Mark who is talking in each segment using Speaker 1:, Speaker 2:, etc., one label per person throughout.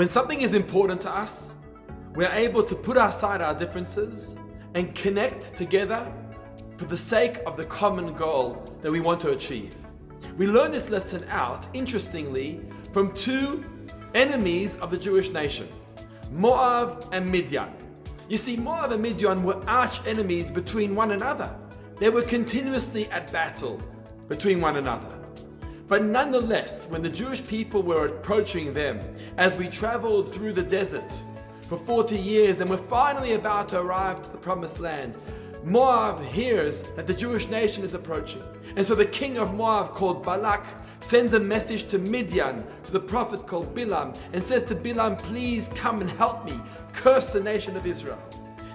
Speaker 1: When something is important to us, we're able to put aside our differences and connect together for the sake of the common goal that we want to achieve. We learn this lesson out, interestingly, from two enemies of the Jewish nation, Moab and Midian. You see, Moab and Midian were arch enemies between one another. They were continuously at battle between one another. But nonetheless, when the Jewish people were approaching them, as we traveled through the desert for 40 years and we're finally about to arrive to the promised land, Moab hears that the Jewish nation is approaching. And so the king of Moab, called Balak, sends a message to Midian, to the prophet called Bilam, and says to Bilam, please come and help me curse the nation of Israel.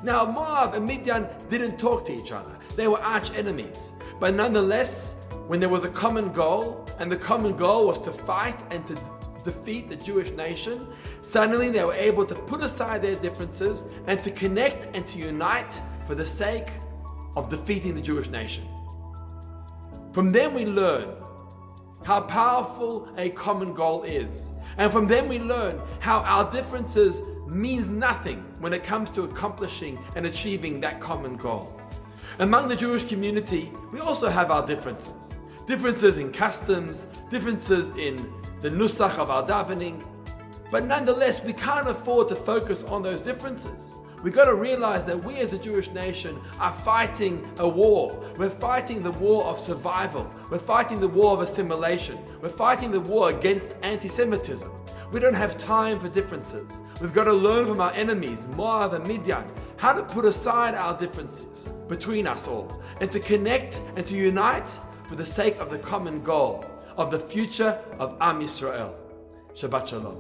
Speaker 1: Now Moab and Midian didn't talk to each other. They were arch enemies. But nonetheless, when there was a common goal, and the common goal was to fight and to defeat the Jewish nation, suddenly they were able to put aside their differences and to connect and to unite for the sake of defeating the Jewish nation. From them we learn how powerful a common goal is. And from them we learn how our differences means nothing when it comes to accomplishing and achieving that common goal. Among the Jewish community, we also have our differences. Differences in customs, differences in the nusach of our davening. But nonetheless, we can't afford to focus on those differences. We've got to realize that we as a Jewish nation are fighting a war. We're fighting the war of survival. We're fighting the war of assimilation. We're fighting the war against anti-Semitism. We don't have time for differences. We've got to learn from our enemies, Moab and Midian, how to put aside our differences between us all and to connect and to unite for the sake of the common goal of the future of Am Yisrael. Shabbat Shalom.